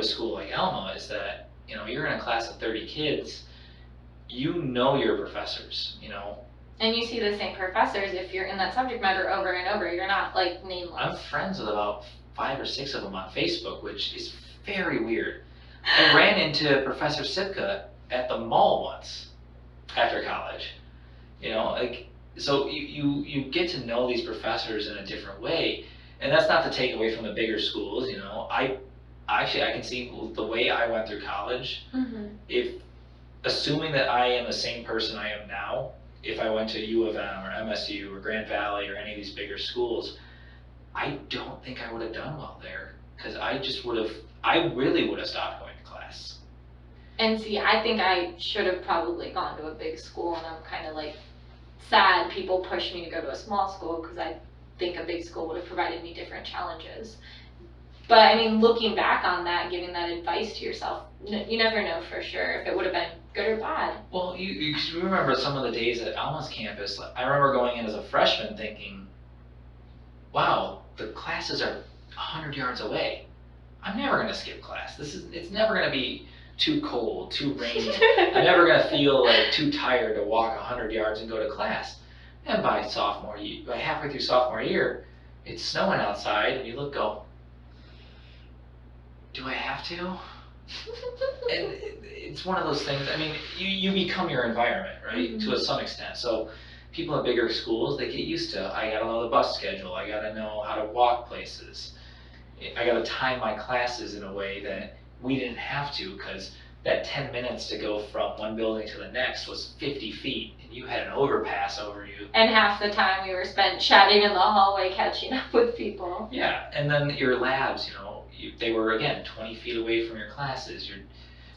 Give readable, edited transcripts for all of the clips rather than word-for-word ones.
a school like Alma is that, you know, you're in a class of 30 kids, you know your professors, you know. And you see the same professors if you're in that subject matter over and over. You're not like nameless. I'm friends with about 5 or 6 of them on Facebook, which is very weird. I ran into Professor Sika at the mall once after college. You know, like, so you get to know these professors in a different way, and that's not to take away from the bigger schools. You know, I can see the way I went through college. If assuming that I am the same person I am now, if I went to U of M or MSU or Grand Valley or any of these bigger schools, I don't think I would have done well there, because I really would have stopped going to class. And see, I think I should have probably gone to a big school, and I'm kind of like sad people pushed me to go to a small school, because I think a big school would have provided me different challenges. But I mean, looking back on that, giving that advice to yourself, you never know for sure if it would have been good or bad. Well, you remember some of the days at Alma's campus. I remember going in as a freshman thinking, wow, the classes are 100 yards away. I'm never going to skip class. It's never going to be too cold, too rainy. I'm never going to feel like too tired to walk 100 yards and go to class. And by halfway through sophomore year, it's snowing outside, and you go, do I have to? And it's one of those things. I mean, you become your environment, right? To some extent. So people at bigger schools, they get used to, I gotta know the bus schedule, I gotta know how to walk places, I gotta time my classes in a way that we didn't have to, because that 10 minutes to go from one building to the next was 50 feet, and you had an overpass over you. And half the time we were spent chatting in the hallway, catching up with people. Yeah, and then your labs, you know, they were, again, 20 feet away from your classes.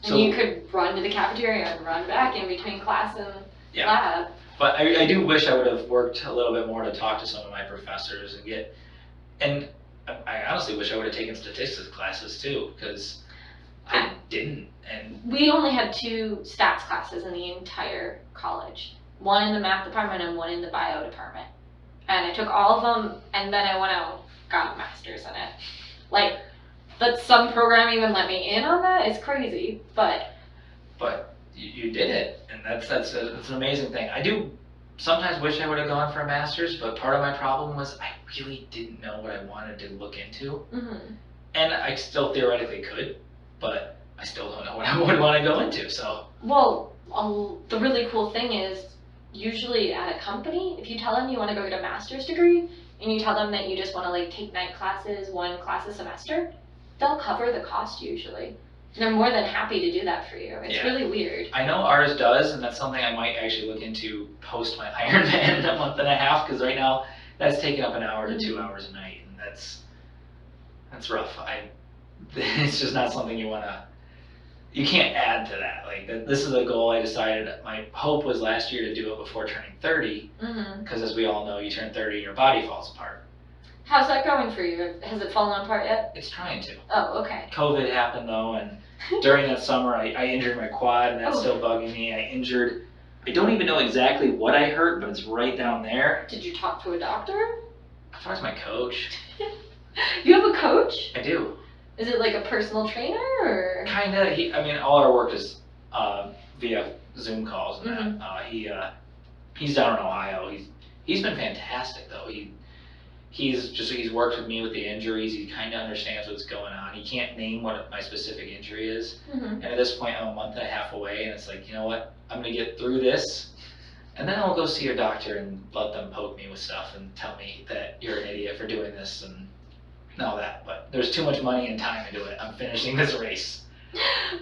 And you could run to the cafeteria and run back in between class and lab. But I do wish I would have worked a little bit more to talk to some of my professors and I honestly wish I would have taken statistics classes too, because I didn't. And we only had 2 stats classes in the entire college. One in the math department and one in the bio department. And I took all of them, and then I went out, got a master's in it. Like, that some program even let me in on that is crazy, but you did it, and that's an amazing thing. I do sometimes wish I would have gone for a master's, but part of my problem was I really didn't know what I wanted to look into. And I still theoretically could, but I still don't know what I would want to go into. So well, the really cool thing is, usually at a company, if you tell them you want to go get a master's degree and you tell them that you just want to like take night classes, 1 class a semester, they'll cover the cost usually. They're more than happy to do that for you. It's really weird. I know ours does, and that's something I might actually look into post my Ironman in a month and a half, because right now that's taking up an hour to 2 hours a night, and that's rough. It's just not something you can't add to that. Like, this is a goal I decided. My hope was last year to do it before turning 30, because as we all know, you turn 30 and your body falls apart. How's that going for you? Has it fallen apart yet? It's trying to. Oh, okay. COVID happened though, and during that summer I injured my quad, and that's still bugging me. I don't even know exactly what I hurt, but it's right down there. Did you talk to a doctor? I talked to my coach. You have a coach? I do. Is it like a personal trainer, or? Kinda. I mean, all our work is via Zoom calls and that. He's down in Ohio. He's been fantastic though. He's worked with me with the injuries. He kind of understands what's going on. He can't name what my specific injury is. And at this point, I'm a month and a half away, and it's like, you know what? I'm gonna get through this, and then I'll go see a doctor and let them poke me with stuff and tell me that you're an idiot for doing this and all that. But there's too much money and time to do it. I'm finishing this race.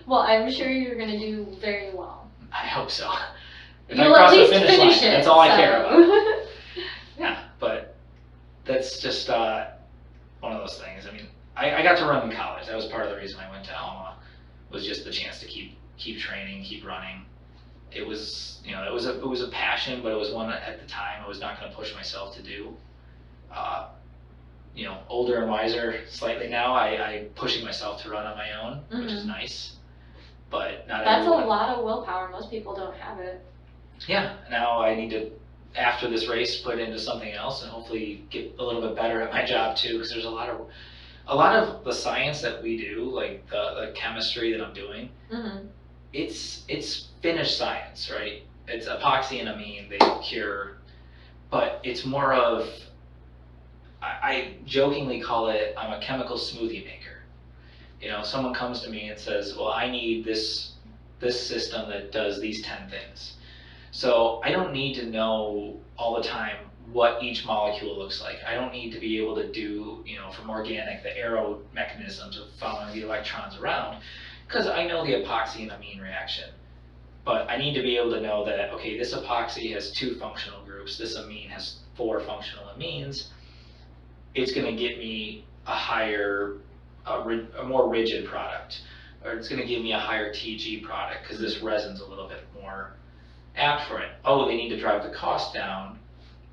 Well, I'm sure you're gonna do very well. I hope so. If You'll I cross at least the finish finish line, it, that's all I care about. Yeah, but that's just one of those things. I mean, I got to run in college. That was part of the reason I went to Alma, was just the chance to keep training, keep running. It was, you know, it was a passion, but it was one at the time I was not going to push myself to do. You know, older and wiser slightly now, I'm pushing myself to run on my own, which is nice. But not everyone. That's a lot of willpower. Most people don't have it. Yeah, now I need to, after this race, put into something else and hopefully get a little bit better at my job too, because there's a lot a lot of the science that we do, like the chemistry that I'm doing, Mm-hmm. it's finished science, right? It's epoxy and amine, they cure, but it's more of, I jokingly call it, I'm a chemical smoothie maker. You know, someone comes to me and says, well, I need this system that does these 10 things. So I don't need to know all the time what each molecule looks like. I don't need to be able to do, you know, from organic, the arrow mechanisms of following the electrons around, because I know the epoxy and amine reaction. But I need to be able to know that, okay, this epoxy has 2 functional groups, this amine has 4 functional amines. It's going to get me a higher, a more rigid product, or it's going to give me a higher TG product because this resin's a little bit more apt for it. Oh, they need to drive the cost down.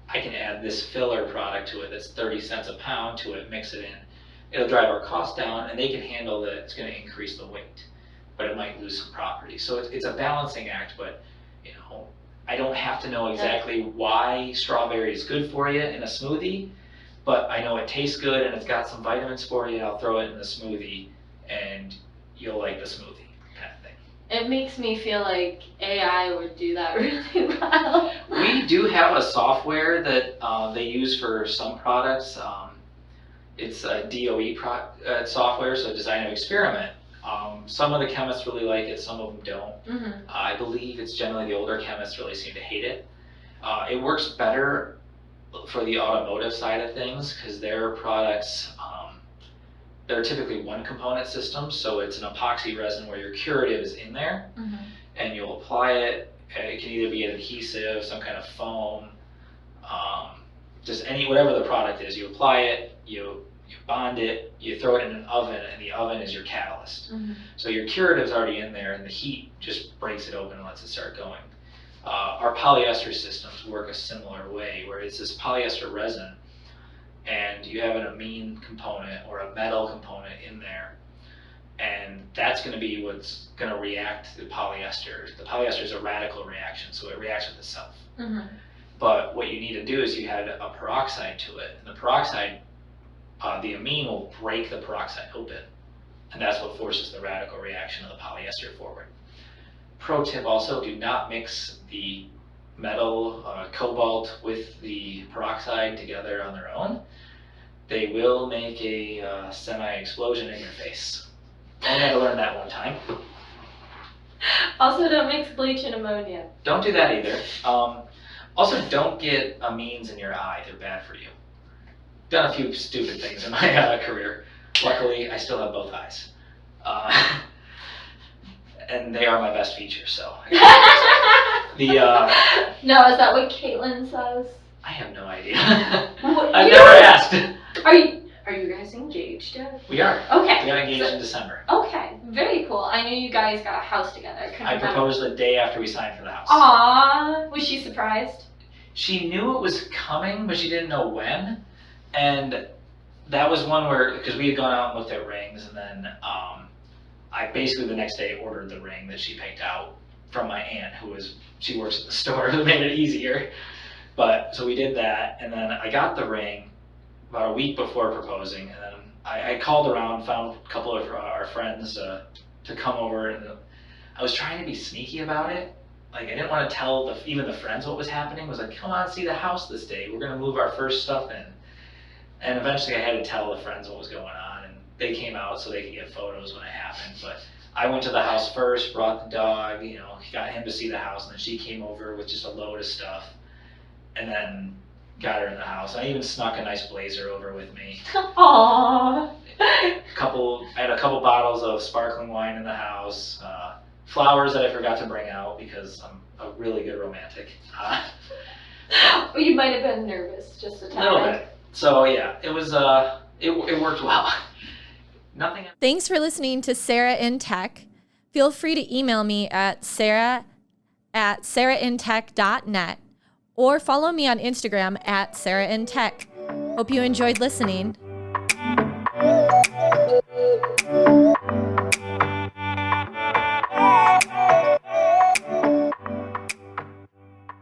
I can add this filler product to it that's 30 cents a pound to it, mix it in. It'll drive our cost down, and they can handle that it's going to increase the weight, but it might lose some properties. So it's a balancing act, but you know, I don't have to know exactly why strawberry is good for you in a smoothie, but I know it tastes good and it's got some vitamins for you. I'll throw it in the smoothie, and you'll like the smoothie, kind of thing. It makes me feel like AI would do that really well. We do have a software that they use for some products. It's a DOE software, so design of experiment. Some of the chemists really like it, some of them don't. Mm-hmm. I believe it's generally the older chemists really seem to hate it. It works better for the automotive side of things because their products, they're typically one component systems, so it's an epoxy resin where your curative is in there, Mm-hmm. and you'll apply it. It can either be an adhesive, some kind of foam, just whatever the product is. You apply it, you bond it, you throw it in an oven, and the oven is your catalyst. Mm-hmm. So your curative's already in there, and the heat just breaks it open and lets it start going. Our polyester systems work a similar way, where it's this polyester resin, and you have an amine component or a metal component in there, and that's going to be what's going to react to the polyester. The polyester is a radical reaction, so it reacts with itself. Mm-hmm. But what you need to do is you add a peroxide to it, and the peroxide, the amine will break the peroxide open, and that's what forces the radical reaction of the polyester forward. Pro tip also, do not mix the metal cobalt with the peroxide together on their own. They will make a semi-explosion in your face. I only had to learn that one time. Also, don't mix bleach and ammonia. Don't do that either. Also, don't get amines in your eye. They're bad for you. Done a few stupid things in my career. Luckily, I still have both eyes. And they are my best feature, so. No, is that what Caitlin says? I have no idea. What, I've never asked. Are you guys engaged yet? We are. Okay. We got engaged in December. Okay, very cool. I knew you guys got a house together. I proposed the day after we signed for the house. Aww, was she surprised? She knew it was coming, but she didn't know when. And that was one where, because we had gone out and looked at rings, and then I basically the next day ordered the ring that she picked out from my aunt, she works at the store, who made it easier. But so we did that, and then I got the ring about a week before proposing, and then I called around, found a couple of our friends to come over, and I was trying to be sneaky about it. Like, I didn't want to tell even the friends what was happening. I was like, come on, see the house this day. We're going to move our first stuff in. And eventually I had to tell the friends what was going on, and they came out so they could get photos when it happened. But I went to the house first, brought the dog, got him to see the house, and then she came over with just a load of stuff, and then got her in the house. I even snuck a nice blazer over with me. Aww. I had a couple bottles of sparkling wine in the house, flowers that I forgot to bring out because I'm a really good romantic. Well, you might have been nervous just a tad. A little bit. So yeah, it was it worked well. Nothing. Thanks for listening to Sarah in Tech. Feel free to email me at sarah@sarahintech.net or follow me on Instagram @sarahintech. Hope you enjoyed listening.